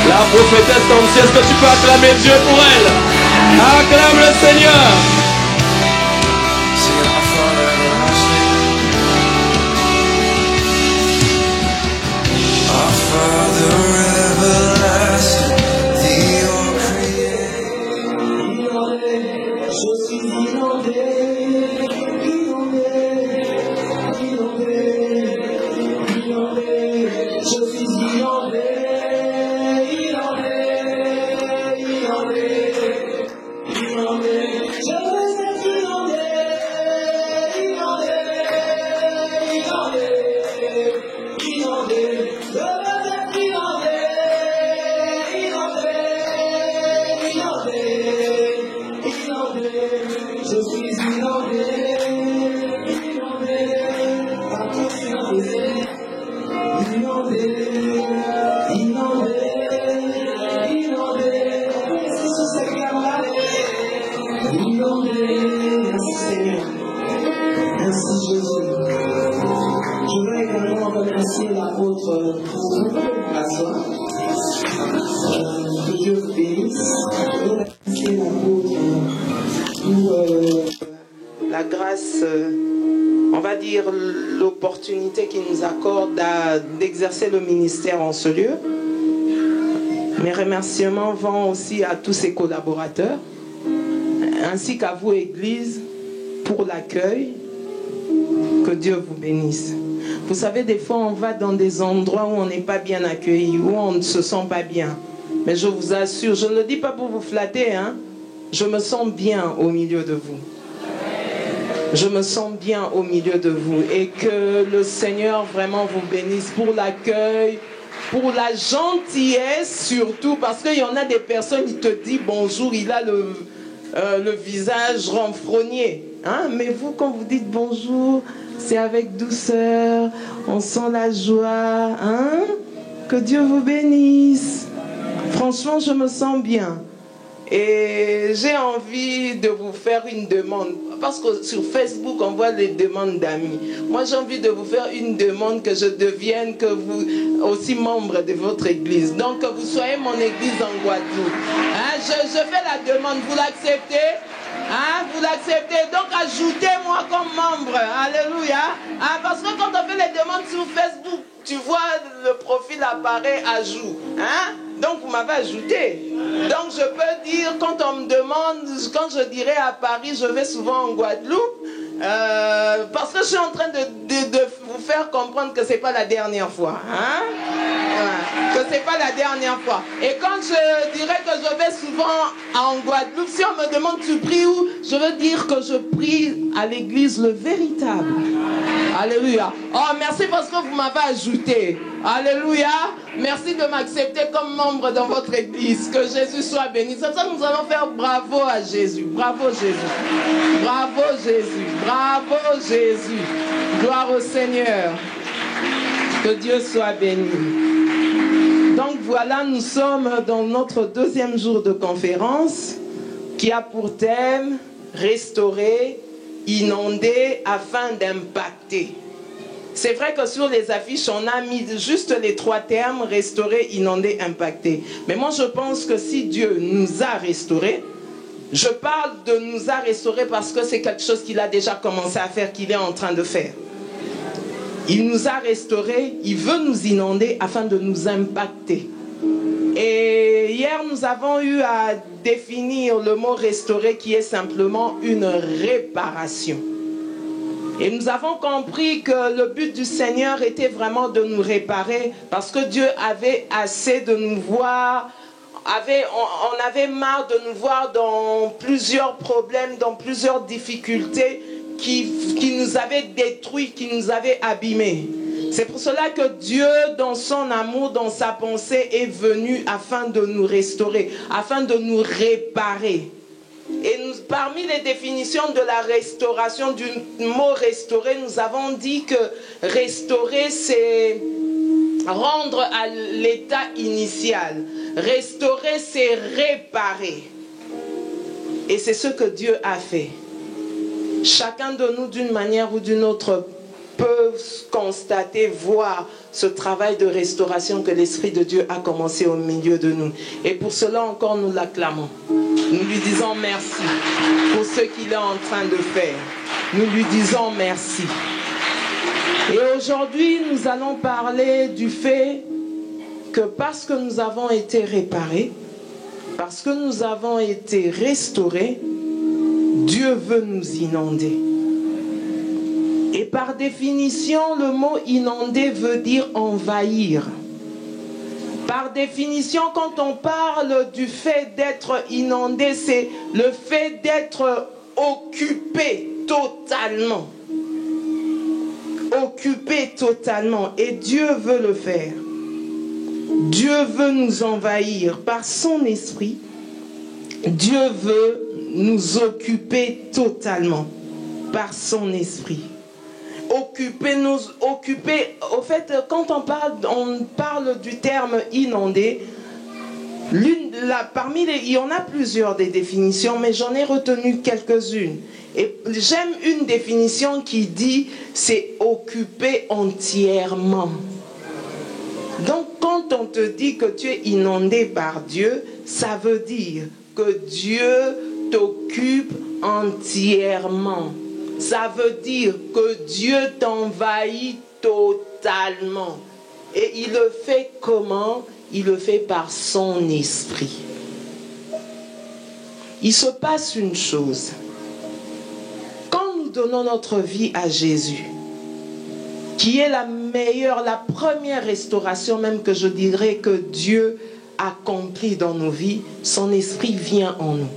La prophétesse Nancy, est-ce que tu peux acclamer Dieu pour elle? Acclame le Seigneur. La grâce, on va dire l'opportunité qu'il nous accorde d'exercer le ministère en ce lieu. Mes remerciements vont aussi à tous ses collaborateurs, ainsi qu'à vous, Église, pour l'accueil. Que Dieu vous bénisse. Vous savez, des fois, on va dans des endroits où on n'est pas bien accueilli, où on ne se sent pas bien. Mais je vous assure, je ne le dis pas pour vous flatter, hein, je me sens bien au milieu de vous. Je me sens bien au milieu de vous. Et que le Seigneur vraiment vous bénisse pour l'accueil, pour la gentillesse surtout, parce qu'il y en a des personnes qui te disent bonjour, il a le visage renfrogné. Hein? Mais vous, quand vous dites bonjour, c'est avec douceur, on sent la joie. Hein? Que Dieu vous bénisse. Franchement, je me sens bien. Et j'ai envie de vous faire une demande. Parce que sur Facebook, on voit les demandes d'amis. Moi, j'ai envie de vous faire une demande que je devienne que vous aussi membre de votre église. Donc, que vous soyez mon église en Guadeloupe. Hein, je fais la demande. Vous l'acceptez? Hein, vous l'acceptez? Donc, ajoutez-moi comme membre. Alléluia. Hein, parce que quand on fait les demandes sur Facebook, tu vois le profil apparaît ajout. Hein? Donc, vous m'avez ajouté. Donc, je peux dire, quand on me demande, quand je dirais à Paris, je vais souvent en Guadeloupe, parce que je suis en train de vous faire comprendre que ce n'est pas la dernière fois. Hein? Que ce n'est pas la dernière fois. Et quand je dirais que je vais souvent en Guadeloupe, si on me demande tu pries où, je veux dire que je prie à l'église le véritable. Alléluia. Oh, merci parce que vous m'avez ajouté. Alléluia. Merci de m'accepter comme membre dans votre église. Que Jésus soit béni. C'est ça que nous allons faire bravo à Jésus. Bravo Jésus. Bravo Jésus. Bravo Jésus. Gloire au Seigneur. Que Dieu soit béni. Donc voilà, nous sommes dans notre deuxième jour de conférence qui a pour thème restaurer, inonder afin d'impacter. C'est vrai que sur les affiches, on a mis juste les trois termes, restaurer, inonder, impacter. Mais moi, je pense que si Dieu nous a restaurés, je parle de nous a restaurés parce que c'est quelque chose qu'il a déjà commencé à faire, qu'il est en train de faire. Il nous a restaurés, il veut nous inonder afin de nous impacter. Et hier, nous avons eu à définir le mot restaurer qui est simplement une réparation. Et nous avons compris que le but du Seigneur était vraiment de nous réparer parce que Dieu avait assez de nous voir, on avait marre de nous voir dans plusieurs problèmes, dans plusieurs difficultés qui nous avaient détruits, qui nous avaient abîmés. C'est pour cela que Dieu, dans son amour, dans sa pensée, est venu afin de nous restaurer, afin de nous réparer. Et parmi les définitions de la restauration, du mot restaurer, nous avons dit que restaurer, c'est rendre à l'état initial. Restaurer, c'est réparer. Et c'est ce que Dieu a fait. Chacun de nous, d'une manière ou d'une autre, peut constater, voir ce travail de restauration que l'Esprit de Dieu a commencé au milieu de nous. Et pour cela encore, nous l'acclamons. Nous lui disons merci pour ce qu'il est en train de faire. Nous lui disons merci. Et aujourd'hui, nous allons parler du fait que parce que nous avons été réparés, parce que nous avons été restaurés, Dieu veut nous inonder. Et par définition, le mot inonder veut dire envahir. Par définition, quand on parle du fait d'être inondé, c'est le fait d'être occupé totalement. Occupé totalement. Et Dieu veut le faire. Dieu veut nous envahir par son esprit. Dieu veut nous occuper totalement par son esprit. Occuper, au fait, quand on parle du terme inondé, il y en a plusieurs des définitions, mais j'en ai retenu quelques-unes. Et j'aime une définition qui dit c'est occuper entièrement. Donc quand on te dit que tu es inondé par Dieu, ça veut dire que Dieu t'occupe entièrement. Ça veut dire que Dieu t'envahit totalement. Et il le fait comment? Il le fait par son esprit. Il se passe une chose. Quand nous donnons notre vie à Jésus, qui est la meilleure, la première restauration même que je dirais que Dieu accomplit dans nos vies, son esprit vient en nous.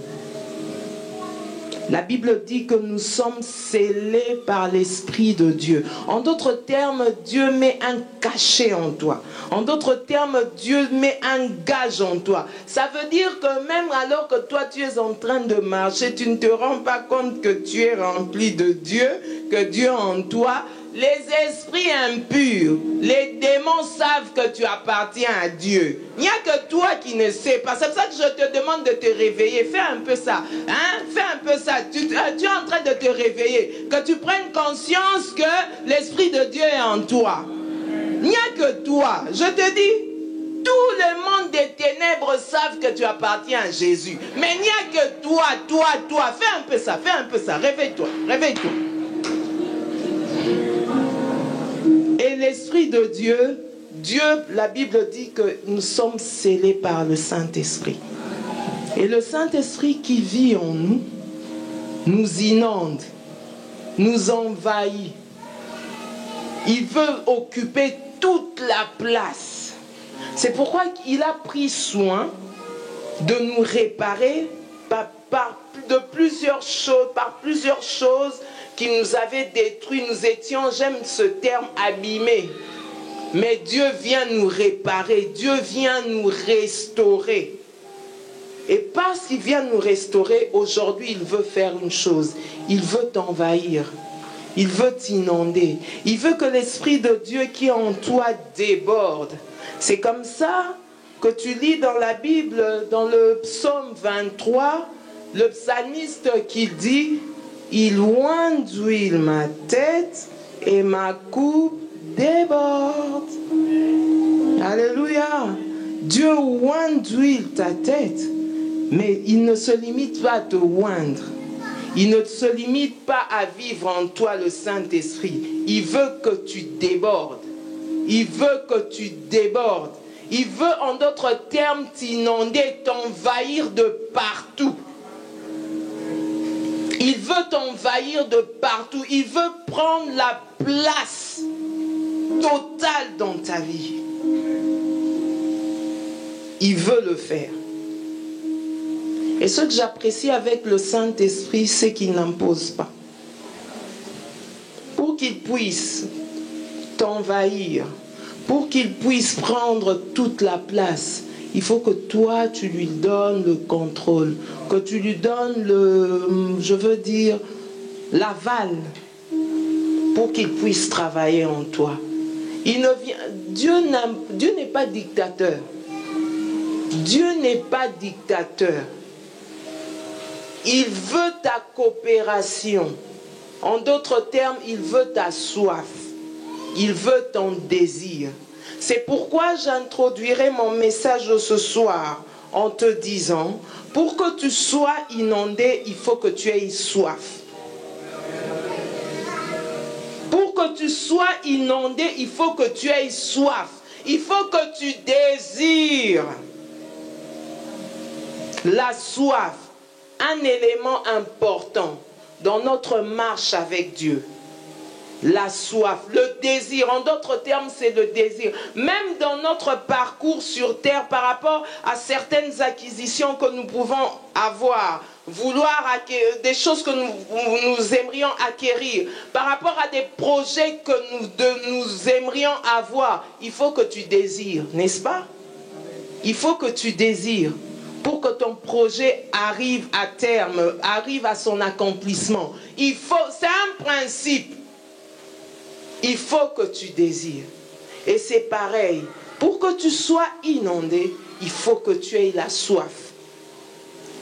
La Bible dit que nous sommes scellés par l'Esprit de Dieu. En d'autres termes, Dieu met un cachet en toi. En d'autres termes, Dieu met un gage en toi. Ça veut dire que même alors que toi tu es en train de marcher, tu ne te rends pas compte que tu es rempli de Dieu, que Dieu en toi. Les esprits impurs, les démons savent que tu appartiens à Dieu. Il n'y a que toi qui ne sais pas. C'est pour ça que je te demande de te réveiller. Fais un peu ça. Hein? Fais un peu ça. Tu es en train de te réveiller. Que tu prennes conscience que l'Esprit de Dieu est en toi. Il n'y a que toi. Je te dis, tout le monde des ténèbres savent que tu appartiens à Jésus. Mais il n'y a que toi. Fais un peu ça. Fais un peu ça. Réveille-toi. Réveille-toi. Et l'Esprit de Dieu, la Bible dit que nous sommes scellés par le Saint-Esprit. Et le Saint-Esprit qui vit en nous, nous inonde, nous envahit. Il veut occuper toute la place. C'est pourquoi il a pris soin de nous réparer par plusieurs choses qui nous avaient détruits. Nous étions, j'aime ce terme, abîmés. Mais Dieu vient nous réparer. Dieu vient nous restaurer. Et parce qu'il vient nous restaurer, aujourd'hui, il veut faire une chose. Il veut t'envahir. Il veut t'inonder. Il veut que l'Esprit de Dieu qui est en toi déborde. C'est comme ça que tu lis dans la Bible, dans le psaume 23, le psalmiste qui dit... Il oint d'huile ma tête et ma coupe déborde. Alléluia. Dieu oint d'huile ta tête, mais il ne se limite pas à te oindre. Il ne se limite pas à vivre en toi le Saint-Esprit. Il veut que tu débordes. Il veut que tu débordes. Il veut, en d'autres termes, t'inonder, t'envahir de partout. Il veut t'envahir de partout. Il veut prendre la place totale dans ta vie. Il veut le faire. Et ce que j'apprécie avec le Saint-Esprit, c'est qu'il n'impose pas. Pour qu'il puisse t'envahir, pour qu'il puisse prendre toute la place, il faut que toi, tu lui donnes le contrôle, que tu lui donnes l'aval, pour qu'il puisse travailler en toi. Dieu n'est pas dictateur. Dieu n'est pas dictateur. Il veut ta coopération. En d'autres termes, il veut ta soif. Il veut ton désir. C'est pourquoi j'introduirai mon message de ce soir en te disant, pour que tu sois inondé, il faut que tu aies soif. Pour que tu sois inondé, il faut que tu aies soif. Il faut que tu désires. La soif, un élément important dans notre marche avec Dieu. La soif, le désir, en d'autres termes, c'est le désir. Même dans notre parcours sur terre, par rapport à certaines acquisitions que nous pouvons avoir, vouloir acquérir, des choses que nous aimerions acquérir, par rapport à des projets que nous aimerions avoir, il faut que tu désires, n'est-ce pas? Il faut que tu désires pour que ton projet arrive à terme, arrive à son accomplissement. C'est un principe. Il faut que tu désires. Et c'est pareil. Pour que tu sois inondé, il faut que tu aies la soif.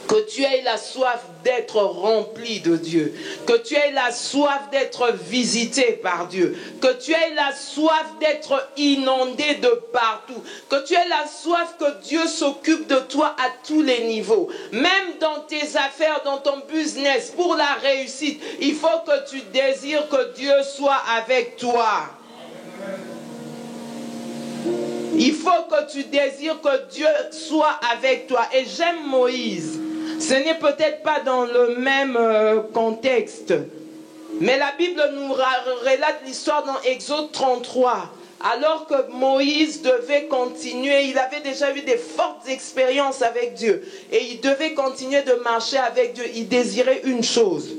Que tu aies la soif d'être rempli de Dieu. Que tu aies la soif d'être visité par Dieu. Que tu aies la soif d'être inondé de partout. Que tu aies la soif que Dieu s'occupe de toi à tous les niveaux. Même dans tes affaires, dans ton business, pour la réussite, il faut que tu désires que Dieu soit avec toi. Il faut que tu désires que Dieu soit avec toi. Et j'aime Moïse. Ce n'est peut-être pas dans le même contexte. Mais la Bible nous relate l'histoire dans Exode 33. Alors que Moïse devait continuer, il avait déjà eu des fortes expériences avec Dieu. Et il devait continuer de marcher avec Dieu. Il désirait une chose,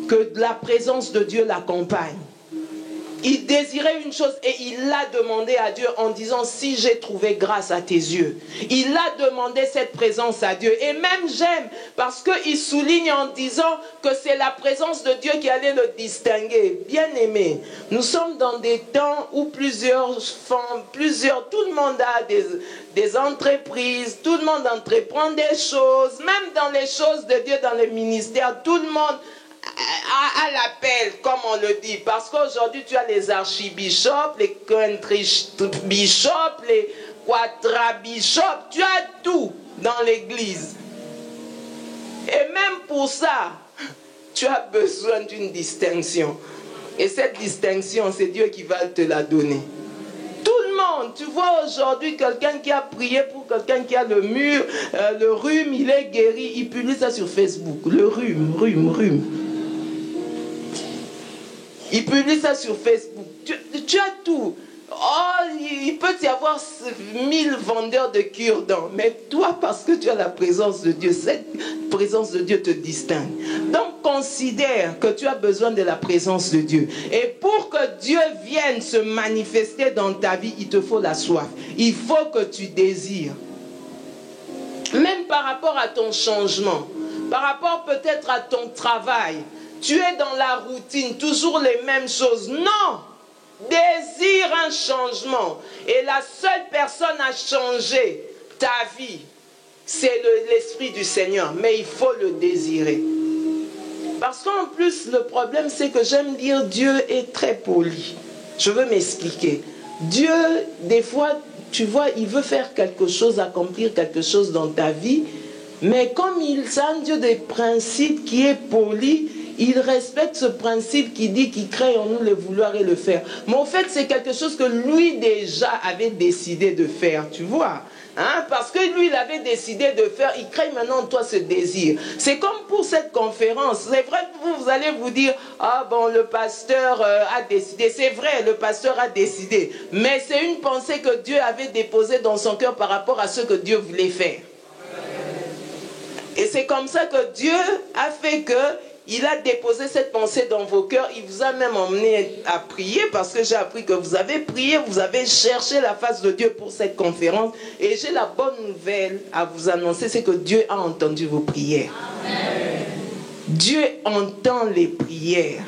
que la présence de Dieu l'accompagne. Il désirait une chose et il l'a demandé à Dieu en disant, si j'ai trouvé grâce à tes yeux. Il a demandé cette présence à Dieu. Et même j'aime parce qu'il souligne en disant que c'est la présence de Dieu qui allait le distinguer. Bien aimé, nous sommes dans des temps où tout le monde a des entreprises, tout le monde entreprend des choses, même dans les choses de Dieu, dans le ministère, tout le monde à l'appel, comme on le dit, parce qu'aujourd'hui tu as les archibishops, les country bishops, les quadrabishops, tu as tout dans l'église. Et même pour ça, tu as besoin d'une distinction. Et cette distinction, c'est Dieu qui va te la donner. Tout le monde, tu vois aujourd'hui quelqu'un qui a prié pour quelqu'un qui a le rhume, il est guéri, il publie ça sur Facebook, le rhume. Il publie ça sur Facebook. Tu as tout. Oh, il peut y avoir 1000 vendeurs de cure-dents. Mais toi, parce que tu as la présence de Dieu, cette présence de Dieu te distingue. Donc, considère que tu as besoin de la présence de Dieu. Et pour que Dieu vienne se manifester dans ta vie, il te faut la soif. Il faut que tu désires. Même par rapport à ton changement, par rapport peut-être à ton travail, tu es dans la routine, toujours les mêmes choses. Non! Désire un changement. Et la seule personne à changer ta vie, c'est l'Esprit du Seigneur. Mais il faut le désirer. Parce qu'en plus, le problème, c'est que j'aime dire Dieu est très poli. Je veux m'expliquer. Dieu, des fois, tu vois, il veut faire quelque chose, accomplir quelque chose dans ta vie. Mais comme c'est un Dieu des principes qui est poli, il respecte ce principe qui dit qu'il crée en nous le vouloir et le faire. Mais en fait, c'est quelque chose que lui déjà avait décidé de faire, tu vois. Hein? Parce que lui, il avait décidé de faire, il crée maintenant en toi ce désir. C'est comme pour cette conférence. C'est vrai que vous allez vous dire, ah bon, le pasteur a décidé. C'est vrai, le pasteur a décidé. Mais c'est une pensée que Dieu avait déposée dans son cœur par rapport à ce que Dieu voulait faire. Et c'est comme ça que Dieu a fait que il a déposé cette pensée dans vos cœurs. Il vous a même emmené à prier parce que j'ai appris que vous avez prié, vous avez cherché la face de Dieu pour cette conférence. Et j'ai la bonne nouvelle à vous annoncer, c'est que Dieu a entendu vos prières. Amen. Dieu entend les prières.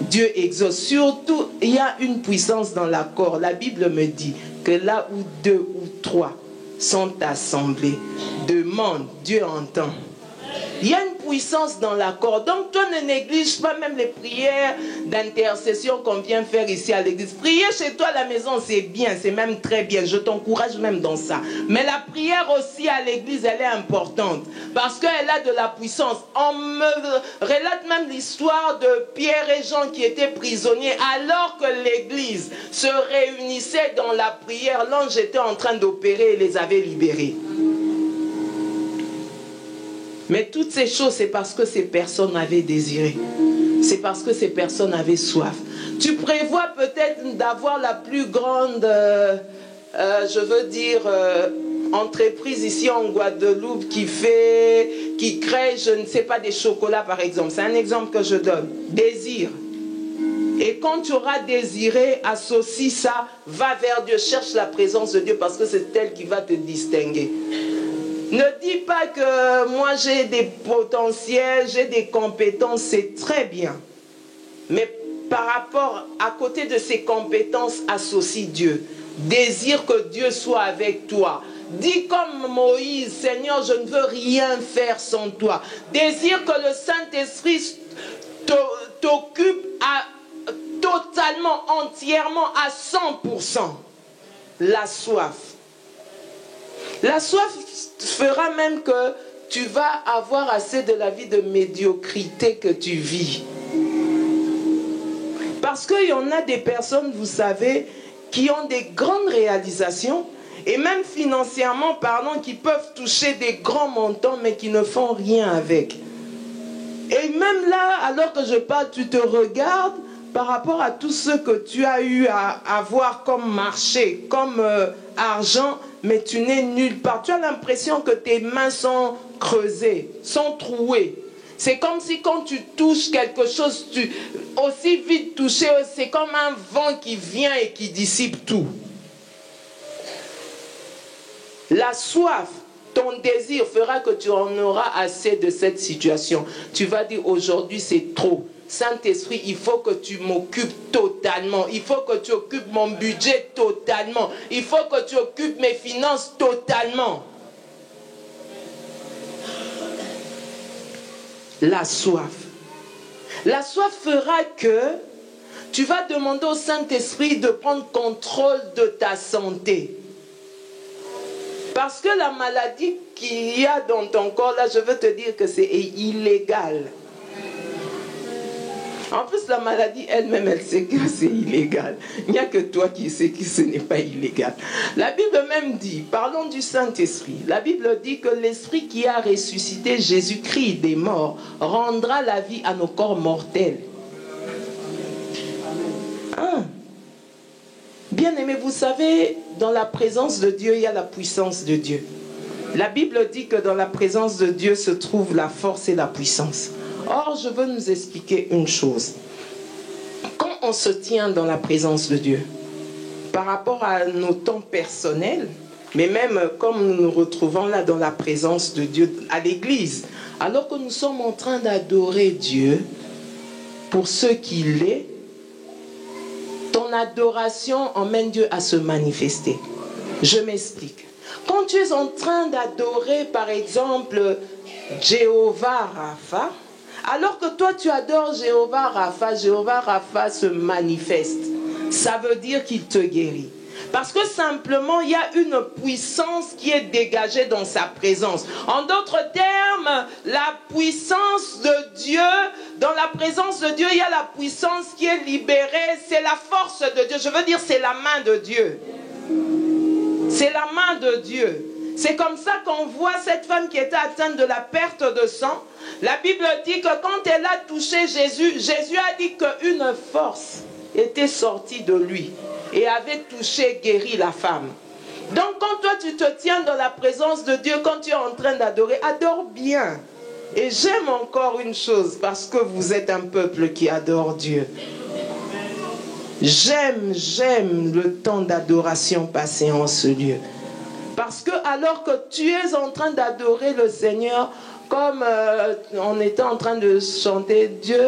Dieu exauce. Surtout, il y a une puissance dans l'accord. La Bible me dit que là où 2 ou 3 sont assemblés, demande, Dieu entend. Il y a une puissance dans l'accord. Donc, toi ne néglige pas même les prières d'intercession qu'on vient faire ici à l'église. Prier chez toi à la maison, c'est bien, c'est même très bien. Je t'encourage même dans ça. Mais la prière aussi à l'église, elle est importante. Parce qu'elle a de la puissance. On me relate même l'histoire de Pierre et Jean qui étaient prisonniers. Alors que l'église se réunissait dans la prière, l'ange était en train d'opérer et les avait libérés. Mais toutes ces choses, c'est parce que ces personnes avaient désiré. C'est parce que ces personnes avaient soif. Tu prévois peut-être d'avoir la plus grande, entreprise ici en Guadeloupe qui crée, je ne sais pas, des chocolats par exemple. C'est un exemple que je donne. Désir. Et quand tu auras désiré, associe ça, va vers Dieu, cherche la présence de Dieu parce que c'est elle qui va te distinguer. Ne dis pas que moi j'ai des potentiels, j'ai des compétences, c'est très bien. Mais par rapport, à côté de ces compétences, associe Dieu. Désire que Dieu soit avec toi. Dis comme Moïse, Seigneur, je ne veux rien faire sans toi. Désire que le Saint-Esprit t'occupe totalement, entièrement, à 100%. La soif. La soif fera même que tu vas avoir assez de la vie de médiocrité que tu vis. Parce qu'il y en a des personnes, vous savez, qui ont des grandes réalisations et même financièrement parlant, qui peuvent toucher des grands montants mais qui ne font rien avec. Et même là, alors que je parle, tu te regardes par rapport à tout ce que tu as eu à avoir comme marché, comme argent, mais tu n'es nulle part. Tu as l'impression que tes mains sont creusées, sont trouées. C'est comme si quand tu touches quelque chose, aussi vite touché, c'est comme un vent qui vient et qui dissipe tout. La soif, ton désir fera que tu en auras assez de cette situation. Tu vas dire aujourd'hui c'est trop. Saint-Esprit, il faut que tu m'occupes totalement. Il faut que tu occupes mon budget totalement. Il faut que tu occupes mes finances totalement. La soif. La soif fera que tu vas demander au Saint-Esprit de prendre contrôle de ta santé. Parce que la maladie qu'il y a dans ton corps, là, je veux te dire que c'est illégal. En plus, la maladie elle-même, elle sait que c'est illégal. Il n'y a que toi qui sais que ce n'est pas illégal. La Bible même dit, parlons du Saint-Esprit, la Bible dit que l'Esprit qui a ressuscité Jésus-Christ des morts rendra la vie à nos corps mortels. Hein? Bien-aimés, vous savez, dans la présence de Dieu, il y a la puissance de Dieu. La Bible dit que dans la présence de Dieu se trouve la force et la puissance. Or, je veux nous expliquer une chose. Quand on se tient dans la présence de Dieu, par rapport à nos temps personnels, mais même comme nous nous retrouvons là dans la présence de Dieu à l'église, alors que nous sommes en train d'adorer Dieu pour ce qu'il est, ton adoration emmène Dieu à se manifester. Je m'explique. Quand tu es en train d'adorer, par exemple, Jéhovah Rapha, alors que toi tu adores Jéhovah Rapha se manifeste. Ça veut dire qu'il te guérit. Parce que simplement, il y a une puissance qui est dégagée dans sa présence. En d'autres termes, la puissance de Dieu, dans la présence de Dieu, il y a la puissance qui est libérée. C'est la force de Dieu. Je veux dire, c'est la main de Dieu. C'est la main de Dieu. C'est comme ça qu'on voit cette femme qui était atteinte de la perte de sang. La Bible dit que quand elle a touché Jésus, Jésus a dit qu'une force était sortie de lui et avait touché, guéri la femme. Donc quand toi tu te tiens dans la présence de Dieu, quand tu es en train d'adorer, adore bien. Et j'aime encore une chose, parce que vous êtes un peuple qui adore Dieu. J'aime le temps d'adoration passé en ce lieu. Parce que alors que tu es en train d'adorer le Seigneur, comme on était en train de chanter, Dieu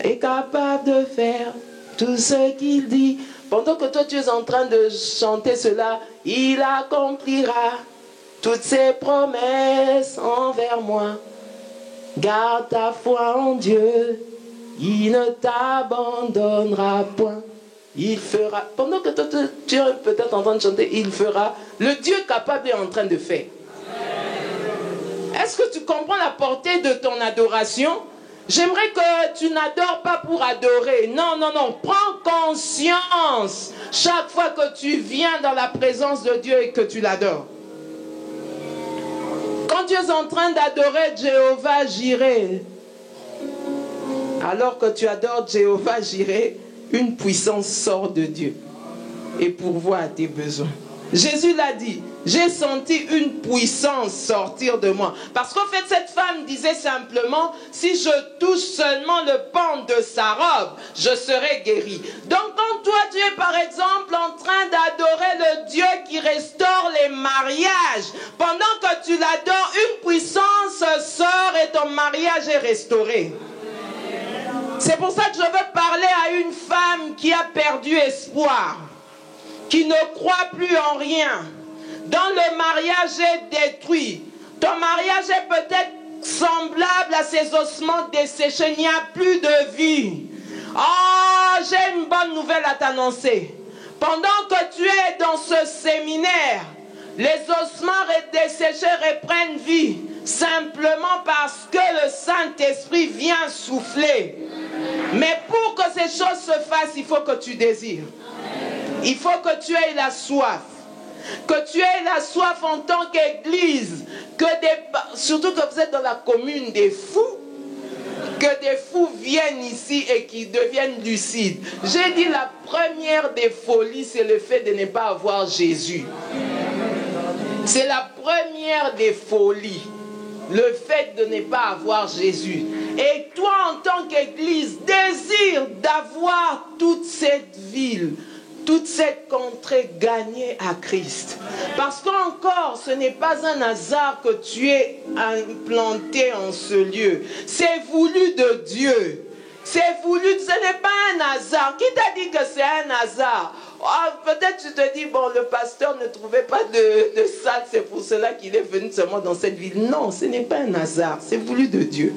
est capable de faire tout ce qu'il dit. Pendant que toi tu es en train de chanter cela, il accomplira toutes ses promesses envers moi. Garde ta foi en Dieu, il ne t'abandonnera point. Il fera, pendant que toi tu es peut-être en train de chanter, il fera. Le Dieu capable est en train de faire. Est-ce que tu comprends la portée de ton adoration? J'aimerais que tu n'adores pas pour adorer. Non, non, non. Prends conscience chaque fois que tu viens dans la présence de Dieu et que tu l'adores. Quand tu es en train d'adorer Jéhovah Jireh, alors que tu adores Jéhovah Jireh, une puissance sort de Dieu et pourvoit à tes besoins. Jésus l'a dit, j'ai senti une puissance sortir de moi. Parce qu'en fait, cette femme disait simplement, si je touche seulement le pan de sa robe, je serai guéri. Donc quand toi, tu es par exemple en train d'adorer le Dieu qui restaure les mariages, pendant que tu l'adores, une puissance sort et ton mariage est restauré. C'est pour ça que je veux parler à une femme qui a perdu espoir, qui ne croit plus en rien, dont le mariage est détruit. Ton mariage est peut-être semblable à ces ossements desséchés, il n'y a plus de vie. Oh, j'ai une bonne nouvelle à t'annoncer. Pendant que tu es dans ce séminaire, les ossements desséchés reprennent vie, simplement parce que le Saint-Esprit vient souffler. Mais pour que ces choses se fassent, il faut que tu désires. Il faut que tu aies la soif. Que tu aies la soif en tant qu'église. Surtout que vous êtes dans la commune des fous. Que des fous viennent ici et qui deviennent lucides. J'ai dit la première des folies, c'est le fait de ne pas avoir Jésus. C'est la première des folies. Le fait de ne pas avoir Jésus. Et toi, en tant qu'église, désire d'avoir toute cette ville, toute cette contrée gagnée à Christ. Parce qu'encore, ce n'est pas un hasard que tu es implanté en ce lieu. C'est voulu de Dieu. C'est voulu, ce n'est pas un hasard. Qui t'a dit que c'est un hasard? Oh, peut-être tu te dis, bon, le pasteur ne trouvait pas de salle, c'est pour cela qu'il est venu seulement dans cette ville. Non, ce n'est pas un hasard, c'est voulu de Dieu.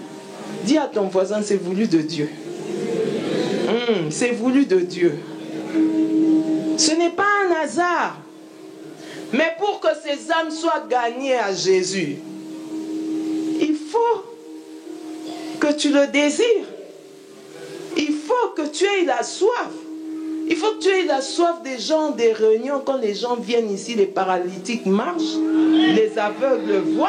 Dis à ton voisin, c'est voulu de Dieu. C'est voulu de Dieu. Ce n'est pas un hasard. Mais pour que ces âmes soient gagnées à Jésus, il faut que tu le désires. Il faut que tu aies la soif. Il faut que tu aies la soif des gens, des réunions. Quand les gens viennent ici, les paralytiques marchent, les aveugles voient,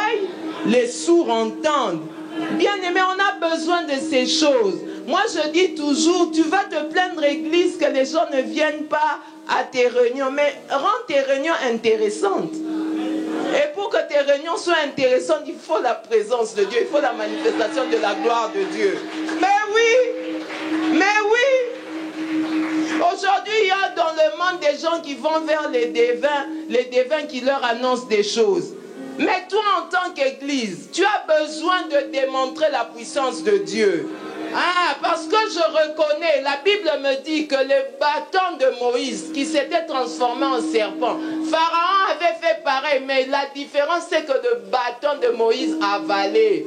les sourds entendent. Bien aimé, on a besoin de ces choses. Moi, je dis toujours, tu vas te plaindre, église, que les gens ne viennent pas à tes réunions. Mais rends tes réunions intéressantes. Et pour que tes réunions soient intéressantes, il faut la présence de Dieu. Il faut la manifestation de la gloire de Dieu. Mais oui! Mais oui! Aujourd'hui, il y a dans le monde des gens qui vont vers les devins qui leur annoncent des choses. Mais toi, en tant qu'église, tu as besoin de démontrer la puissance de Dieu. Ah, parce que je reconnais, la Bible me dit que le bâton de Moïse, qui s'était transformé en serpent, Pharaon avait fait pareil, mais la différence, c'est que le bâton de Moïse avalait.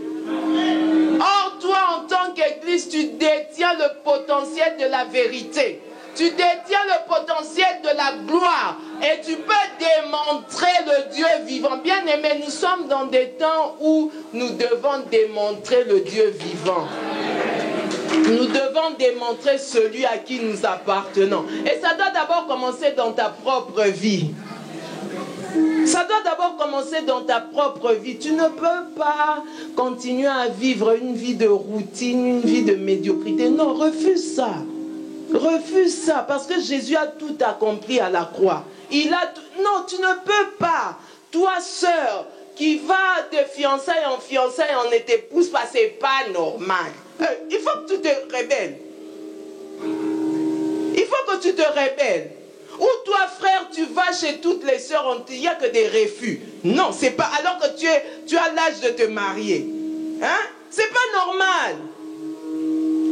Or, toi, en tant qu'église, tu détiens le potentiel de la vérité. Tu détiens le potentiel de la gloire. Et tu peux démontrer le Dieu vivant. Bien aimé, nous sommes dans des temps où nous devons démontrer le Dieu vivant. Nous devons démontrer celui à qui nous appartenons. Et ça doit d'abord commencer dans ta propre vie. Ça doit d'abord commencer dans ta propre vie. Tu ne peux pas continuer à vivre une vie de routine, une vie de médiocrité. Non, refuse ça. Refuse ça, parce que Jésus a tout accompli à la croix. Il a tout... Non, tu ne peux pas. Toi, sœur, qui va de fiançailles en fiançailles en épouse, c'est pas normal. Il faut que tu te rebelles. Il faut que tu te rebelles. Ou toi, frère, tu vas chez toutes les sœurs, il n'y a que des refus. Non, c'est pas... Alors que tu as l'âge de te marier. Hein? C'est pas normal.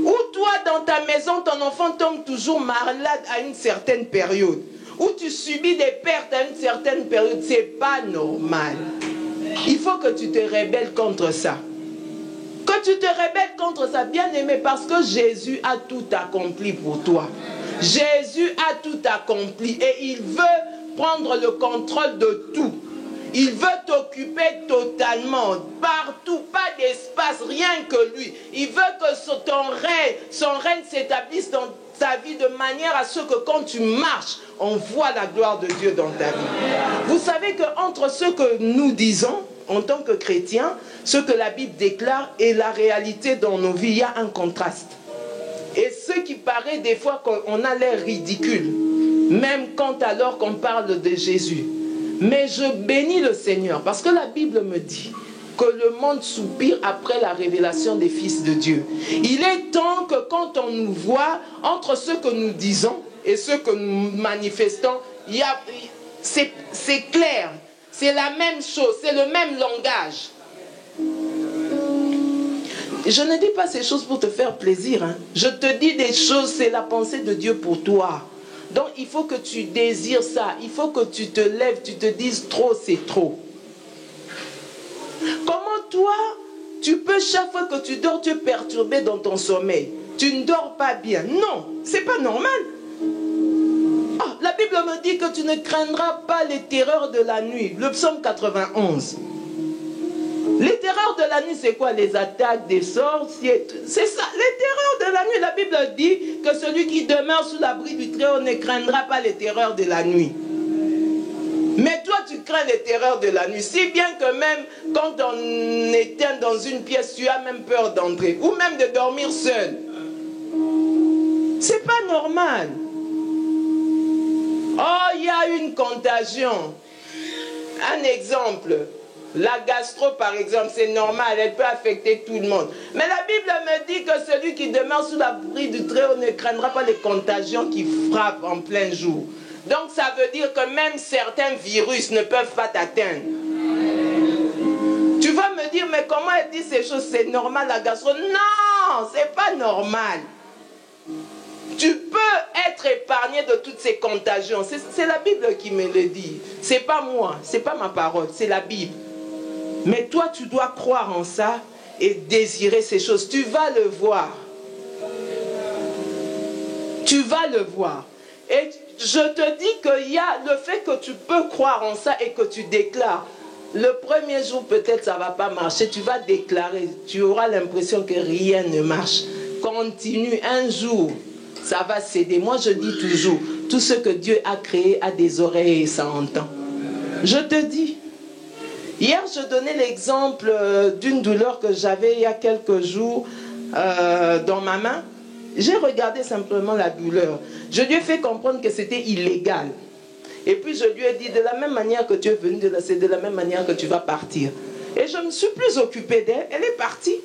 Ou toi, dans ta maison, ton enfant tombe toujours malade à une certaine période. Ou tu subis des pertes à une certaine période. Ce n'est pas normal. Il faut que tu te rebelles contre ça. Que tu te rebelles contre ça, bien aimé, parce que Jésus a tout accompli pour toi. Jésus a tout accompli et il veut prendre le contrôle de tout. Il veut t'occuper totalement, partout, pas d'espace, rien que lui. Il veut que son règne s'établisse dans ta vie de manière à ce que quand tu marches, on voit la gloire de Dieu dans ta vie. Vous savez qu'entre ce que nous disons en tant que chrétiens, ce que la Bible déclare et la réalité dans nos vies, il y a un contraste. Et ce qui paraît des fois qu'on a l'air ridicule, même quand alors qu'on parle de Jésus. Mais je bénis le Seigneur parce que la Bible me dit que le monde soupire après la révélation des fils de Dieu. Il est temps que quand on nous voit, entre ce que nous disons et ce que nous manifestons, c'est clair, c'est la même chose, c'est le même langage. Je ne dis pas ces choses pour te faire plaisir. Hein. Je te dis des choses, c'est la pensée de Dieu pour toi. Donc il faut que tu désires ça. Il faut que tu te lèves, tu te dises trop, c'est trop. Comment toi, tu peux chaque fois que tu dors, tu es perturbé dans ton sommeil. Tu ne dors pas bien. Non, c'est pas normal. Oh, la Bible me dit que tu ne craindras pas les terreurs de la nuit. Le psaume 91. Les terreurs de la nuit, c'est quoi? Les attaques des sorciers. C'est ça, les terreurs de la nuit. La Bible dit que celui qui demeure sous l'abri du Très-Haut ne craindra pas les terreurs de la nuit. Mais toi, tu crains les terreurs de la nuit. Si bien que même quand on éteint dans une pièce, tu as même peur d'entrer. Ou même de dormir seul. C'est pas normal. Oh, il y a une contagion. Un exemple. La gastro, par exemple, c'est normal, elle peut affecter tout le monde. Mais la Bible me dit que celui qui demeure sous l'abri du Très-Haut ne craindra pas les contagions qui frappent en plein jour. Donc ça veut dire que même certains virus ne peuvent pas t'atteindre. Tu vas me dire, mais comment elle dit ces choses? C'est normal la gastro? Non, c'est pas normal. Tu peux être épargné de toutes ces contagions. C'est la Bible qui me le dit. C'est pas moi, c'est pas ma parole, c'est la Bible. Mais toi, tu dois croire en ça et désirer ces choses. Tu vas le voir. Tu vas le voir. Et je te dis qu'il y a le fait que tu peux croire en ça et que tu déclares. Le premier jour, peut-être ça ne va pas marcher. Tu vas déclarer. Tu auras l'impression que rien ne marche. Continue. Un jour, ça va céder. Moi, je dis toujours, tout ce que Dieu a créé a des oreilles et ça entend. Je te dis. Hier, je donnais l'exemple d'une douleur que j'avais il y a quelques jours dans ma main. J'ai regardé simplement la douleur. Je lui ai fait comprendre que c'était illégal. Et puis je lui ai dit, de la même manière que tu es venu, c'est de la même manière que tu vas partir. Et je ne me suis plus occupée d'elle. Elle est partie.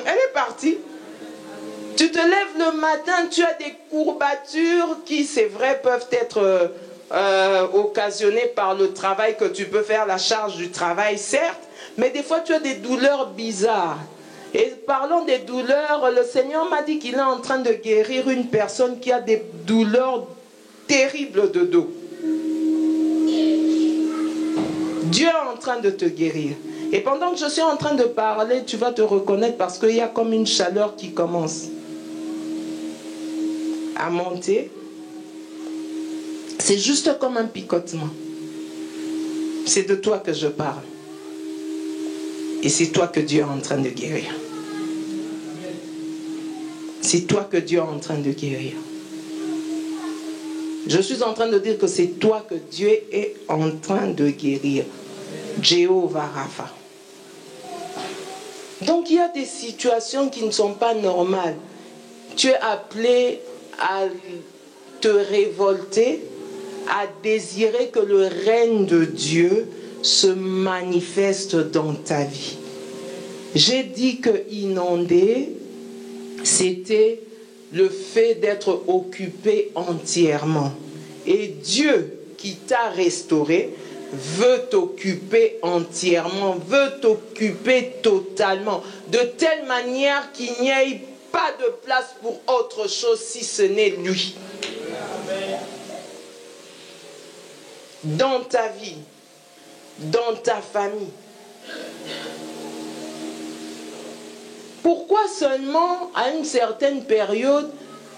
Elle est partie. Tu te lèves le matin, tu as des courbatures qui, c'est vrai, peuvent être occasionnées par le travail que tu peux faire, la charge du travail, certes, mais des fois tu as des douleurs bizarres. Et parlons des douleurs, le Seigneur m'a dit qu'il est en train de guérir une personne qui a des douleurs terribles de dos. Dieu est en train de te guérir. Et pendant que je suis en train de parler, tu vas te reconnaître parce qu'il y a comme une chaleur qui commence à monter. C'est juste comme un picotement. C'est de toi que je parle. Et c'est toi que Dieu est en train de guérir. C'est toi que Dieu est en train de guérir. Je suis en train de dire que c'est toi que Dieu est en train de guérir. Jéhovah Rapha. Donc il y a des situations qui ne sont pas normales. Tu es appelé à te révolter, à désirer que le règne de Dieu se manifeste dans ta vie. J'ai dit que inonder, c'était le fait d'être occupé entièrement. Et Dieu qui t'a restauré veut t'occuper entièrement, veut t'occuper totalement, de telle manière qu'il n'y ait pas de place pour autre chose si ce n'est lui. Dans ta vie, dans ta famille. Pourquoi seulement à une certaine période,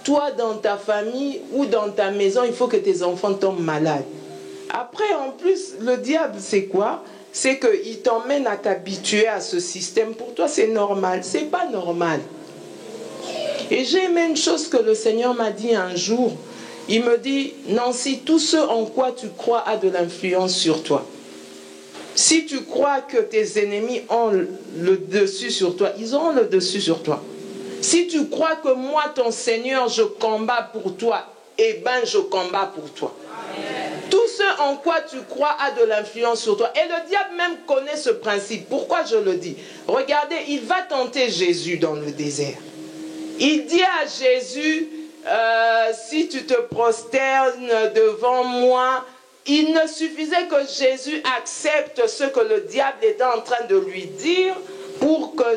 toi dans ta famille ou dans ta maison, il faut que tes enfants tombent malades? Après, en plus, le diable, c'est quoi? C'est qu'il t'emmène à t'habituer à ce système. Pour toi, c'est normal. C'est pas normal. Et j'ai aimé une chose que le Seigneur m'a dit un jour. Il me dit, Nancy, tout ce en quoi tu crois a de l'influence sur toi. Si tu crois que tes ennemis ont le dessus sur toi, ils auront le dessus sur toi. Si tu crois que moi, ton Seigneur, je combats pour toi, eh bien, je combats pour toi. Tout ce en quoi tu crois a de l'influence sur toi. Et le diable même connaît ce principe. Pourquoi je le dis? Regardez, il va tenter Jésus dans le désert. Il dit à Jésus, si tu te prosternes devant moi, il ne suffisait que Jésus accepte ce que le diable était en train de lui dire pour que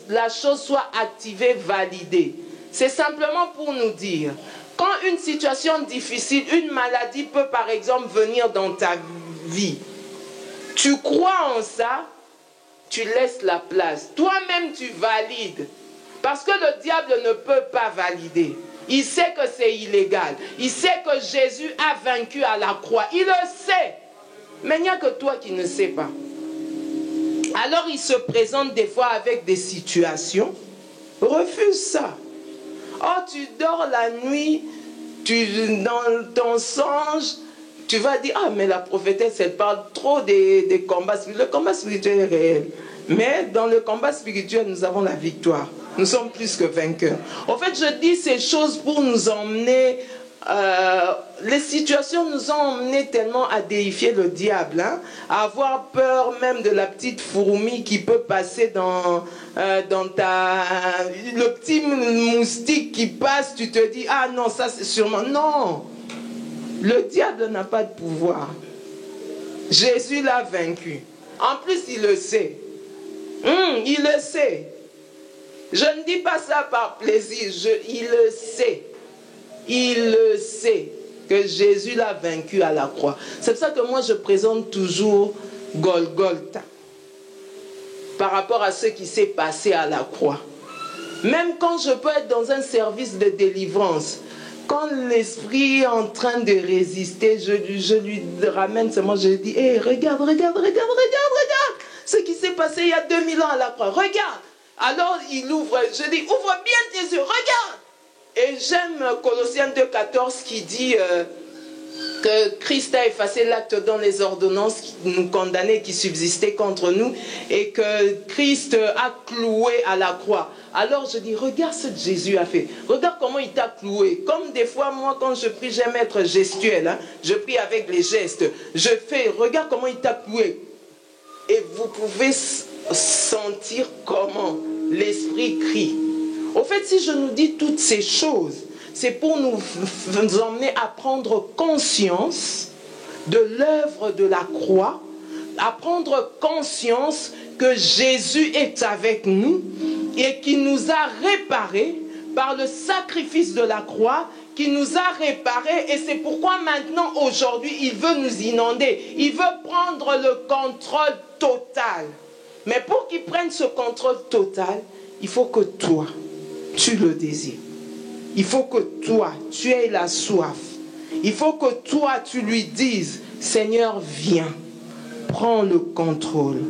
la chose soit activée, validée. C'est simplement pour nous dire, quand une situation difficile, une maladie peut par exemple venir dans ta vie, tu crois en ça, tu laisses la place. Toi-même tu valides. Parce que le diable ne peut pas valider. Il sait que c'est illégal. Il sait que Jésus a vaincu à la croix. Il le sait. Mais il n'y a que toi qui ne sais pas. Alors il se présente des fois avec des situations. Refuse ça. Oh, tu dors la nuit, dans ton songe, tu vas dire, ah, mais la prophétesse, elle parle trop des combats spirituels. Le combat spirituel est réel. Mais dans le combat spirituel, nous avons la victoire. Nous sommes plus que vainqueurs. En fait, je dis ces choses pour nous emmener... les situations nous ont emmenés tellement à déifier le diable, hein, à avoir peur même de la petite fourmi qui peut passer dans le petit moustique qui passe, tu te dis, ah non, ça c'est sûrement... Non, le diable n'a pas de pouvoir. Jésus l'a vaincu. En plus, il le sait. Il le sait. Je ne dis pas ça par plaisir, il le sait. Il le sait que Jésus l'a vaincu à la croix. C'est pour ça que moi je présente toujours Golgotha par rapport à ce qui s'est passé à la croix. Même quand je peux être dans un service de délivrance, quand l'esprit est en train de résister, je lui ramène seulement, je lui dis, hey, regarde ce qui s'est passé il y a 2000 ans à la croix, regarde. Alors il ouvre, je dis, ouvre bien tes yeux, regarde. Et j'aime Colossiens 2,14 qui dit que Christ a effacé l'acte dans les ordonnances qui nous condamnaient, qui subsistaient contre nous, et que Christ a cloué à la croix. Alors je dis, regarde ce que Jésus a fait. Regarde comment il t'a cloué. Comme des fois, moi, quand je prie, j'aime être gestuel. Hein, je prie avec les gestes. Je fais, regarde comment il t'a cloué. Et vous pouvez sentir comment l'Esprit crie. Au fait, si je nous dis toutes ces choses, c'est pour nous emmener à prendre conscience de l'œuvre de la croix, à prendre conscience que Jésus est avec nous et qu'il nous a réparés par le sacrifice de la croix, qui nous a réparés, et c'est pourquoi maintenant, aujourd'hui, il veut nous inonder. Il veut prendre le contrôle total. Mais pour qu'il prenne ce contrôle total, il faut que toi, tu le désires. Il faut que toi, tu aies la soif. Il faut que toi, tu lui dises, Seigneur, viens, prends le contrôle.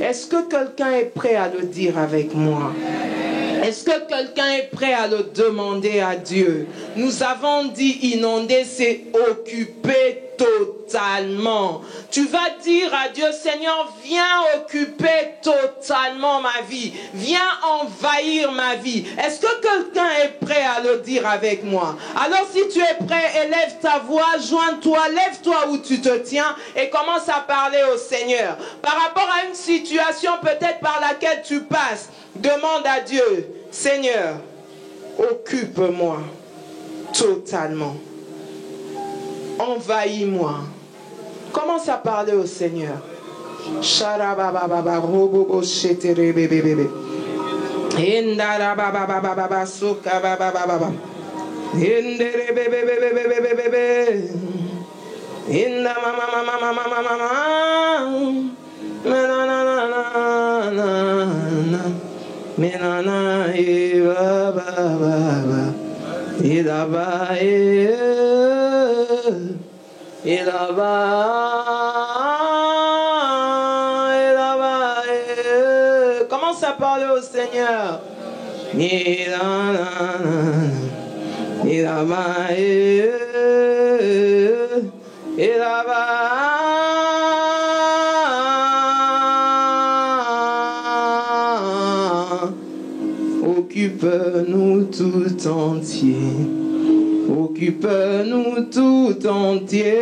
Est-ce que quelqu'un est prêt à le dire avec moi? Est-ce que quelqu'un est prêt à le demander à Dieu? Nous avons dit inonder, c'est occuper totalement. Tu vas dire à Dieu, Seigneur, viens occuper totalement ma vie. Viens envahir ma vie. Est-ce que quelqu'un est prêt à le dire avec moi? Alors si tu es prêt, élève ta voix, joins-toi, lève-toi où tu te tiens et commence à parler au Seigneur. Par rapport à une situation peut-être par laquelle tu passes, demande à Dieu, Seigneur, occupe-moi totalement. Envahis-moi. Commence à parler au Seigneur. Sharabababa robobo shetere bebe bebe. Indarabababa sukabababa. Indere bebe bebe bebe bebe. Inda mama mama mama mama mama. Na na na na na na. Menana eva baba. Idaba idaba. Commence à parler au Seigneur. Occupe-nous tout entier. Occupe-nous tout entier.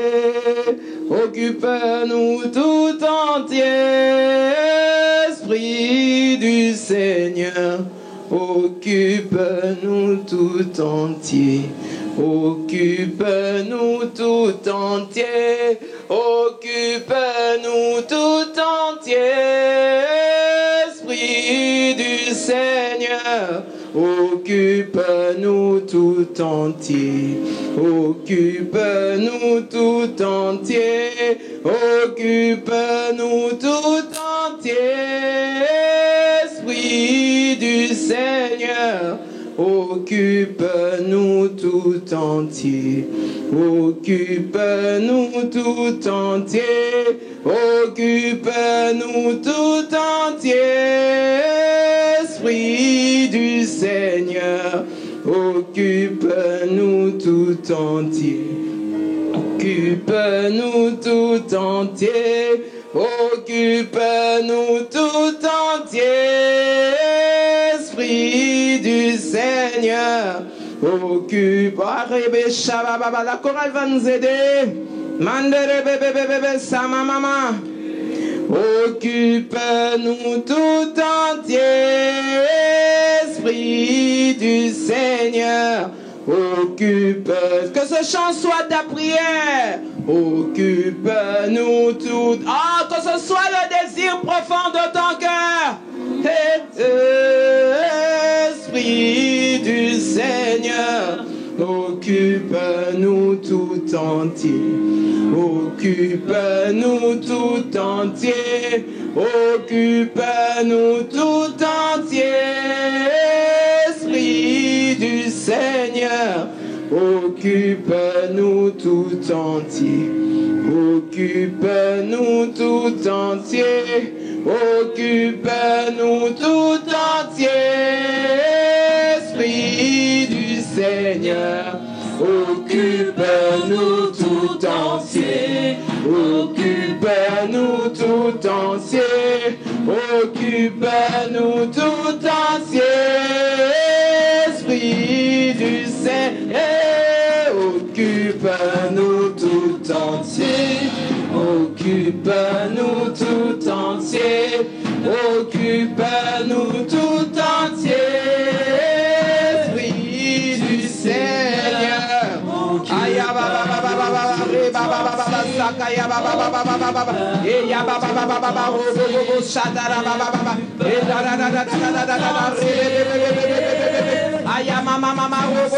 Occupe-nous tout entier. Esprit du Seigneur, occupe-nous tout entier. Occupe-nous tout entier. Occupe-nous tout entier. Esprit du Seigneur, occupe-nous tout entier. Occupe-nous tout entier. Occupe-nous tout entier. Esprit du Seigneur, occupe-nous tout entier. Occupe-nous tout entier. Occupe-nous tout entier. Esprit du Seigneur, occupe-nous tout entier. Occupe-nous tout entier. Occupe-nous tout entier. Esprit du Seigneur, occupe. La chorale va nous aider. Mandere bébé bébé sama mama. Occupe-nous tout entier. Esprit du Seigneur, occupe. Que ce chant soit ta prière. Occupe-nous tout. Ah, que ce soit le désir profond de ton cœur. Esprit du Seigneur, occupe-nous tout entier. Occupe-nous tout entier. Occupe-nous tout entier. Esprit du Seigneur, occupe-nous tout entier. Occupe-nous tout entier. Occupe-nous tout entier. Esprit du Seigneur, occupe-nous tout entier. Occupe-nous tout entier. Occupe-nous tout entier. Esprit du Seigneur, occupe-nous tout entier. Occupe-nous tout entier. Occupe-nous tout entier. Esprit du Seigneur. Aya baba baba baba baba baba sakaya baba baba baba baba eya baba baba baba robo robo shadara baba baba e da da da da da da da da aya mama mama robo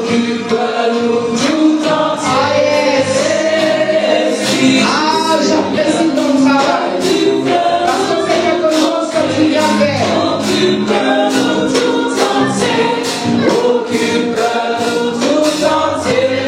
Occupe-nous tout entier.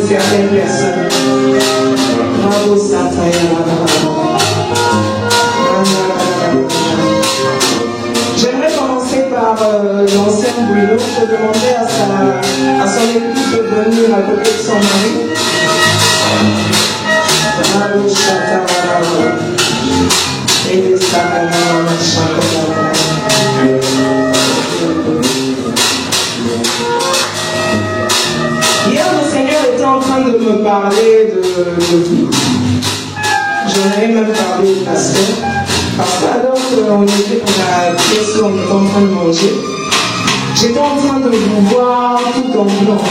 certaines personnes. Bravo J'aimerais commencer par l'ancienne Bruno. Je demandais à son épouse de venir à côté de son mari. Bravo Hier, le Seigneur était en train de me parler de vous. J'en avais même parlé au pasteur. Parce qu'alors qu'on était pour la pièce où on était en train de manger, j'étais en train de vous voir tout en blanc.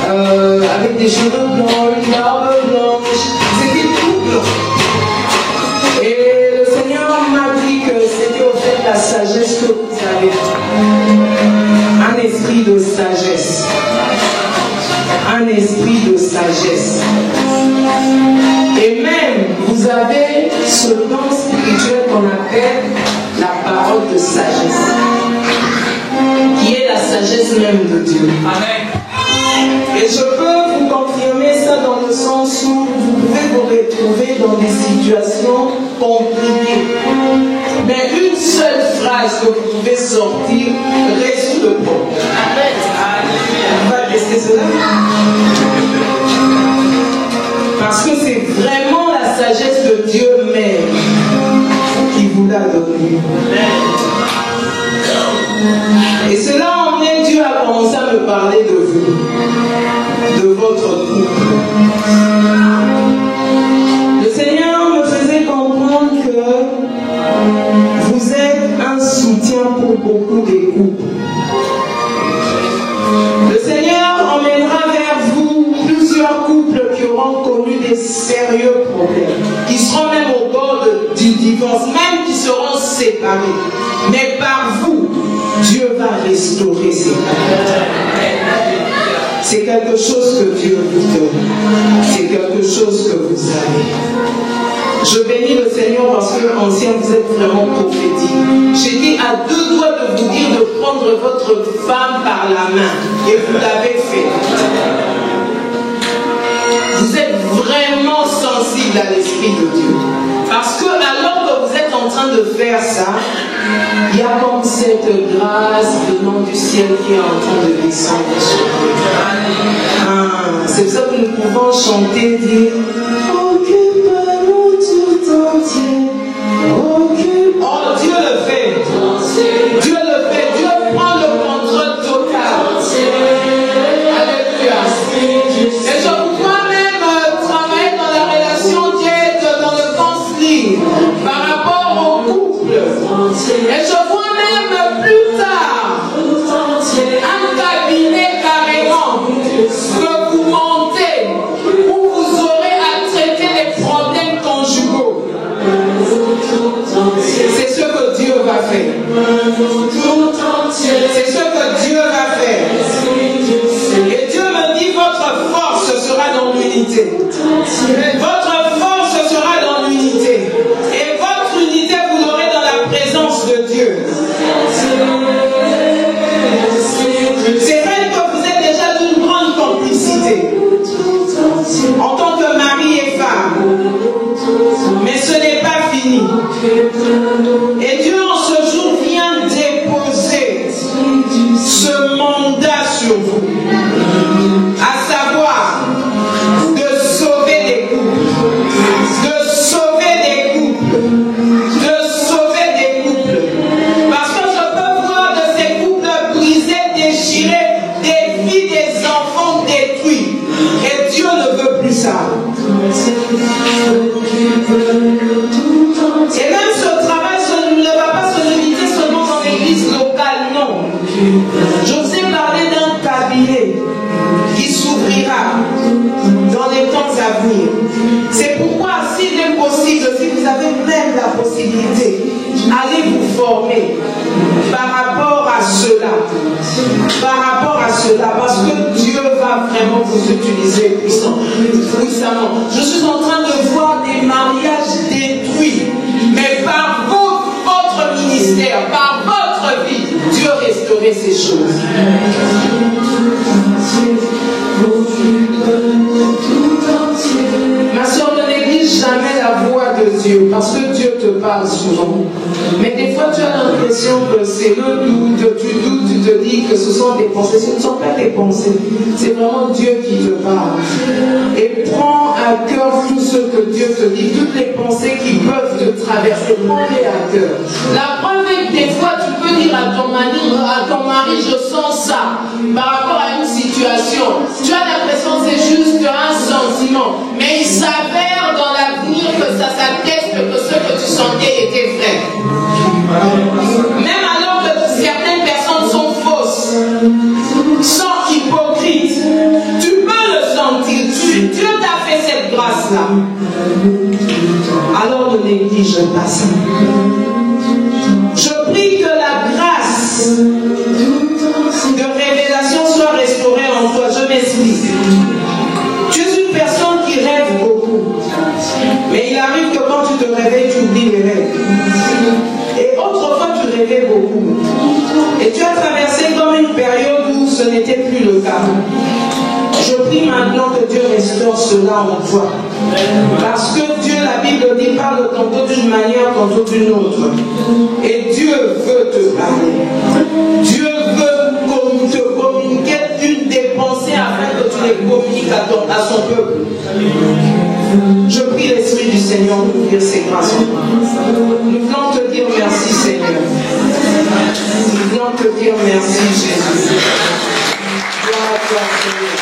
Avec des cheveux blancs, une barbe blanche, c'était tout blanc. Et le Seigneur m'a dit que c'était au fait la sagesse que vous avez. Un esprit de sagesse. Un esprit de sagesse. Et même, vous avez ce don spirituel qu'on appelle la parole de sagesse, qui est la sagesse même de Dieu. Amen. Et je peux vous confirmer ça dans le sens où vous pouvez vous retrouver dans des situations compliquées. Mais une seule phrase que vous pouvez sortir résout le problème. On va tester cela. Parce que c'est vraiment la sagesse de Dieu même qui vous l'a donnée. Et cela a emmené Dieu à commencer à me parler de vous, de votre couple. Le Seigneur me faisait comprendre que vous êtes un soutien pour beaucoup de couples. Le Seigneur emmènera vers vous plusieurs couples qui auront connu des sérieux problèmes, qui seront même au bord du divorce, même qui seront séparés. Mais par vous, Dieu va restaurer ces couples. C'est quelque chose que Dieu vous donne. C'est quelque chose que vous avez. Je bénis le Seigneur parce que, ancien, vous êtes vraiment prophétique. J'étais à deux doigts de vous dire de prendre votre femme par la main. Et vous l'avez fait. Vous êtes vraiment sensible à l'Esprit de Dieu. Parce que alors que vous êtes en train de faire ça, il y a comme cette grâce venant du ciel qui est en train de descendre sur vous. C'est pour ça que nous pouvons chanter, dire occupe-nous tout entier. Occupe. Oh, Dieu le fait. Dieu le fait. Dieu prend le contrôle total. Alléluia. Et je vous vois même travailler dans la relation d'aide, dans le conflit, par rapport au couple. Et je vois même plus tard un cabinet carrément que vous montez où vous aurez à traiter les problèmes conjugaux. C'est ce que Dieu va faire. C'est ce que Dieu va faire. Et Dieu me dit votre force sera dans l'unité. Votre force sera dans l'unité. Et votre unité, vous l'aurez dans la présence de Dieu. C'est vrai que vous êtes déjà d'une grande complicité en tant que mari et femme. Mais ce n'est pas fini. Et Dieu en ce jour vient déposer ce mandat sur vous. À savoir de sauver des couples. De sauver des couples. De sauver des couples. Parce que je peux voir de ces couples brisés, déchirés, des vies, des enfants détruits. Et Dieu ne veut plus ça. Et même ce travail ne va pas se limiter seulement dans l'église locale, non. Je vous ai parlé d'un cabinet qui s'ouvrira dans les temps à venir. C'est pourquoi, s'il est possible, si vous avez même la possibilité, allez vous former par rapport à cela. Par rapport à cela, parce que Dieu va vraiment vous utiliser puissamment. Je suis en train de voir des mariages détruits, mais par votre ministère, par votre vie, Dieu restaurer ces choses. parle souvent. Mais des fois, tu as l'impression que c'est le doute, tu doutes, tu te dis que ce sont des pensées. Ce ne sont pas des pensées, c'est vraiment Dieu qui te parle. Et prends à cœur tout ce que Dieu te dit, toutes les pensées qui peuvent te traverser, prends-les à cœur. La preuve est que des fois, tu peux dire à ton mari, je sens ça, par rapport à une situation. Tu as l'impression que c'est juste un sentiment, mais il s'avère dans l'avenir que ça s'atteste que ce que tu sentais était vrai. Même alors que certaines personnes sont fausses, sont hypocrites, tu peux le sentir. Dieu t'a fait cette grâce-là. Alors ne néglige pas ça. Je prie que la grâce de révélation soit restaurée en toi. Je m'explique. Tu es une personne qui rêve beaucoup. Mais il arrive que quand tu te réveilles, tu oublies les rêves. Et autrefois, tu rêvais beaucoup. Et tu as traversé comme une période où ce n'était plus le cas. Je prie maintenant que Dieu restaure cela en toi. Parce que Dieu, la Bible dit, parle tantôt d'une manière, tantôt d'une autre. Et Dieu veut te parler. Dieu veut te communiquer une des pensées afin que tu les communiques à son peuple. Je prie l'Esprit du Seigneur d'ouvrir ses grâces en toi. Nous voulons te dire merci, Seigneur. Nous voulons te dire merci, Jésus. Gloire à toi, Seigneur.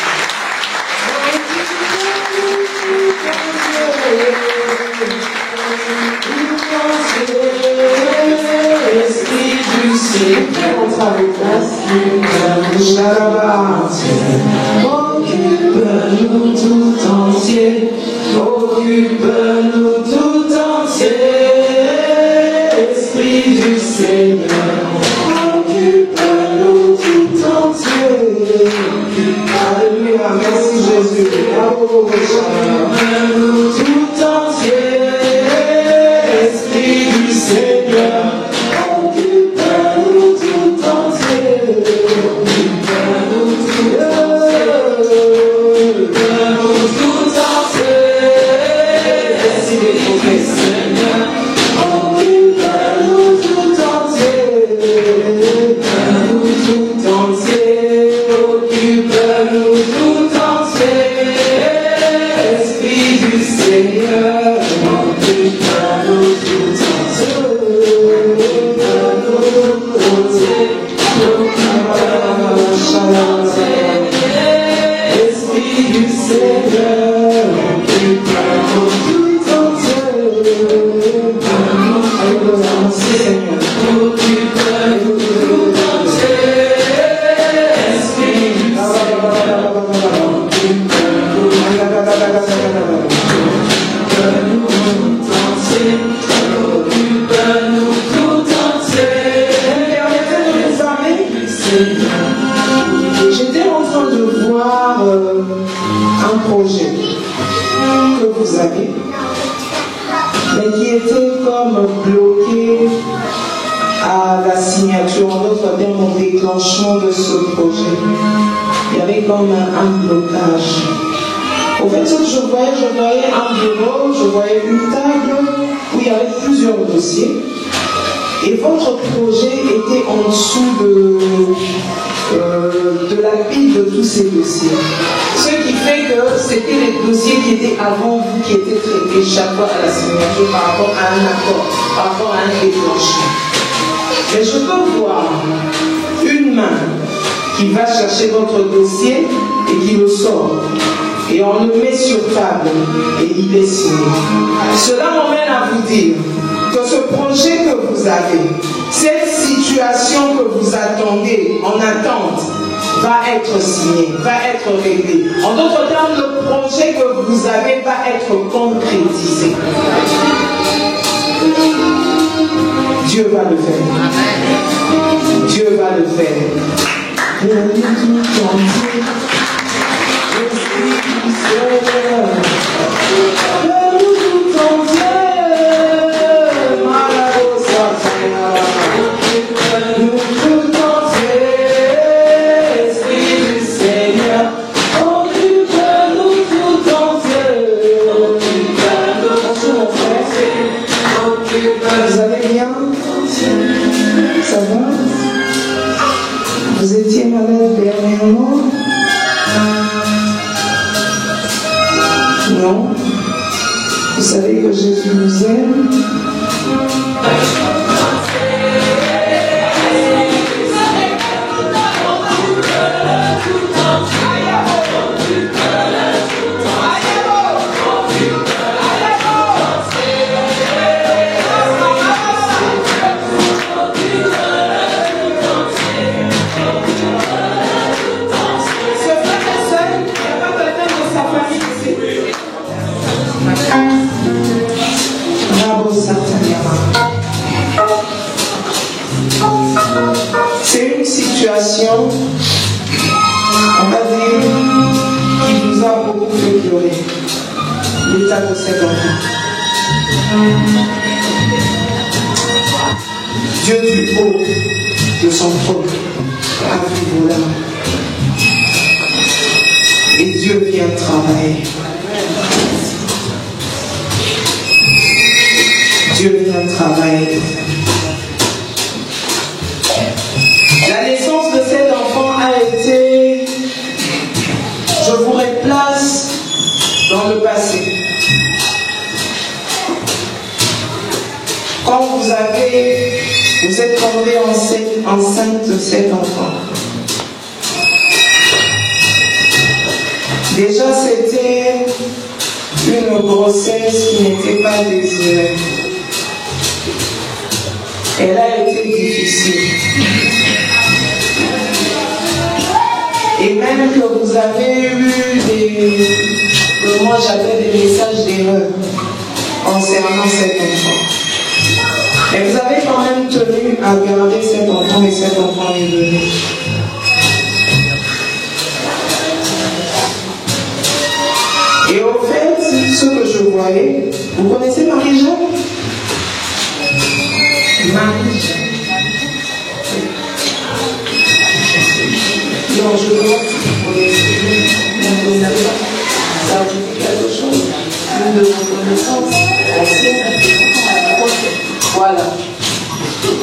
Esprit du Seigneur, entre avec grâce, occupe-nous tout entier, occupe-nous tout entier, Esprit du Seigneur, occupe-nous tout entier. Alléluia, merci Jésus. Occupe-nous tout entier, Esprit du Seigneur. Occupe-nous tout entier. Occupe-nous tout entier. Esprit du Seigneur. Occupe-nous tout entier. Occupe-nous tout entier. Occupe-nous tout entier. Esprit du Seigneur. Occupe-nous tout Esprit du Seigneur, occupe-nous tout entier. Occupe-nous tout entier. Esprit du Seigneur, occupe-nous tout entier. Occupe-nous tout entier. Permettez de nous amener, Seigneur. J'étais en train de voir un projet que vous avez, mais qui était comme bloqué à la signature, en d'autres termes, au déclenchement de ce projet. Il y avait comme un blocage. Au fait, ce que je voyais un bureau, je voyais une table où il y avait plusieurs dossiers. Et votre projet était en dessous de la pile de tous ces dossiers. Ce qui fait que c'était les dossiers qui étaient avant vous, qui étaient traités chaque fois à la signature par rapport à un accord, par rapport à un déclenchement. Mais je peux voir une main qui va chercher votre dossier et qui le sort. Et on le met sur table et il est signé. Cela m'emmène à vous dire que ce projet que vous avez, cette situation que vous attendez en attente, va être signé, va être réglé. En d'autres termes, le projet que vous avez va être concrétisé. Dieu va le faire. Dieu va le faire. Vous étiez malade dernièrement? Non. Vous savez que Jésus vous aime. C'est une situation, on va dire, qui nous a beaucoup fait pleurer, l'état de cet enfant. Dieu du haut de son trône a vu vos larmes. Et Dieu vient travailler. Dieu vient travailler. La naissance de cet enfant a été, je vous replace dans le passé. Quand vous êtes tombé enceinte de cet enfant, déjà c'était une grossesse qui n'était pas désirée. Elle a été difficile. Et même que vous avez eu que moi j'appelle des messages d'erreur concernant cet enfant. Mais vous avez quand même tenu à garder cet enfant et cet enfant est venu. Et au fait, ce que je voyais, vous connaissez Marie-Jeanne? Marie-Jeanne. Non, je veux voir si vous connaissez. Ça vous dit quelque chose? Une de vos connaissances anciennes. Voilà.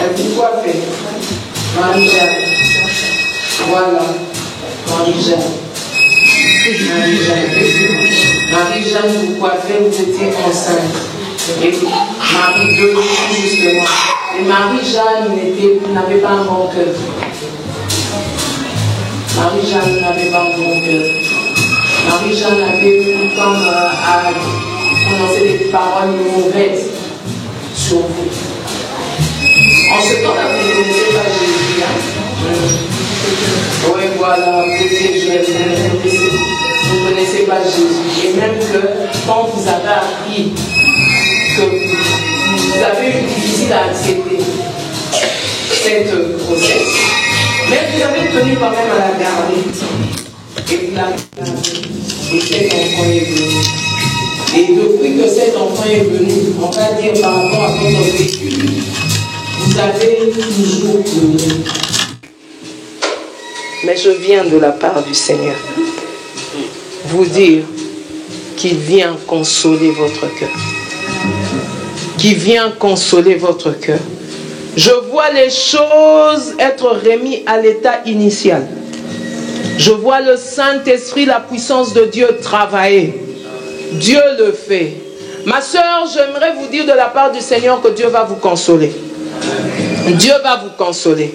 Elle vous coiffait. Marie-Jeanne. Voilà. Marie-Jeanne. Marie-Jeanne, vous coiffez, vous étiez enceinte. Et Marie II, justement. Et Marie-Jeanne n'avait pas un bon cœur. Marie-Jeanne n'avait pas un bon cœur. Marie-Jeanne avait tout le temps à prononcer des paroles mauvaises sur vous. En ce temps-là, vous ne connaissez pas Jésus. Oui, voilà, vous étiez jeune, vous ne connaissez pas Jésus. Et même que quand vous avez appris que vous avez eu difficile à accepter cette grossesse, mais vous avez tenu quand même à la garder. Et vous l'avez gardée. Et cet enfant est venu. Et depuis que cet enfant est venu, on va dire par rapport à votre vécu, vous avez toujours pleuré. Mais je viens de la part du Seigneur vous dire qu'il vient consoler votre cœur. Qu'il vient consoler votre cœur. Je vois les choses être remises à l'état initial. Je vois le Saint-Esprit, la puissance de Dieu travailler. Dieu le fait. Ma soeur, j'aimerais vous dire de la part du Seigneur que Dieu va vous consoler. Dieu va vous consoler.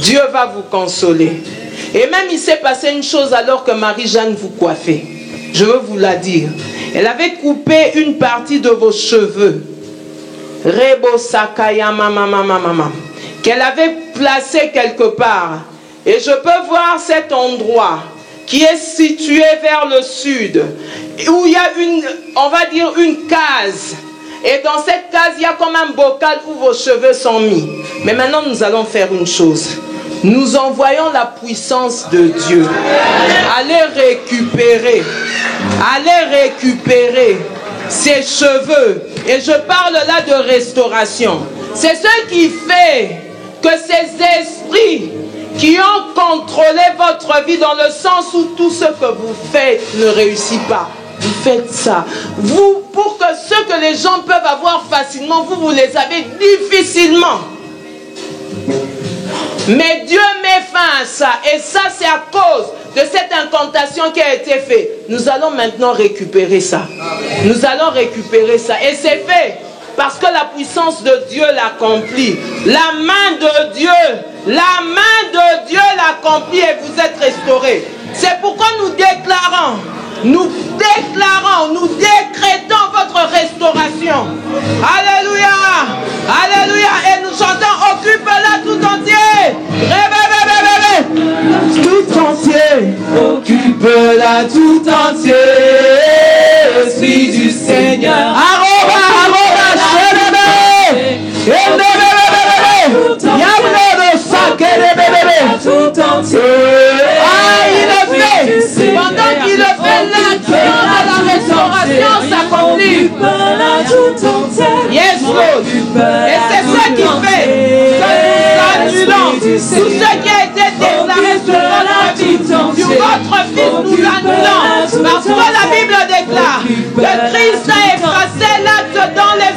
Dieu va vous consoler. Et même il s'est passé une chose alors que Marie-Jeanne vous coiffait. Je veux vous la dire. Elle avait coupé une partie de vos cheveux. Rebo Sakaya Mama. Qu'elle avait placé quelque part. Et je peux voir cet endroit qui est situé vers le sud. Où il y a on va dire une case. Et dans cette case, il y a comme un bocal où vos cheveux sont mis. Mais maintenant, nous allons faire une chose. Nous envoyons la puissance de Dieu. Allez récupérer ses cheveux. Et je parle là de restauration. C'est ce qui fait que ces esprits qui ont contrôlé votre vie dans le sens où tout ce que vous faites ne réussit pas. Vous faites ça. Vous, pour que ce que les gens peuvent avoir facilement, vous les avez difficilement. Mais Dieu met fin fin à ça. Et ça, c'est à cause de cette incantation qui a été faite. Nous allons maintenant récupérer ça. Nous allons récupérer ça. Et c'est fait parce que la puissance de Dieu l'accomplit. La main de Dieu l'accomplit et vous êtes restaurés. C'est pourquoi nous décrétons votre restauration. Alléluia. Alléluia. Et nous chantons, occupe-la tout entier. Tout entier. Occupe-la tout entier, Esprit du Seigneur. Arroba, tout entier. Ah, il le fait. Pendant qu'il le fait, l'action de la restauration s'accomplit. Yes, Lord. Et c'est ça qui fait que nous annulons tout ce qui a été déclaré sur votre vie, sur votre fils, nous l'annulons. Parce que la Bible déclare que Christ a effacé l'acte dans les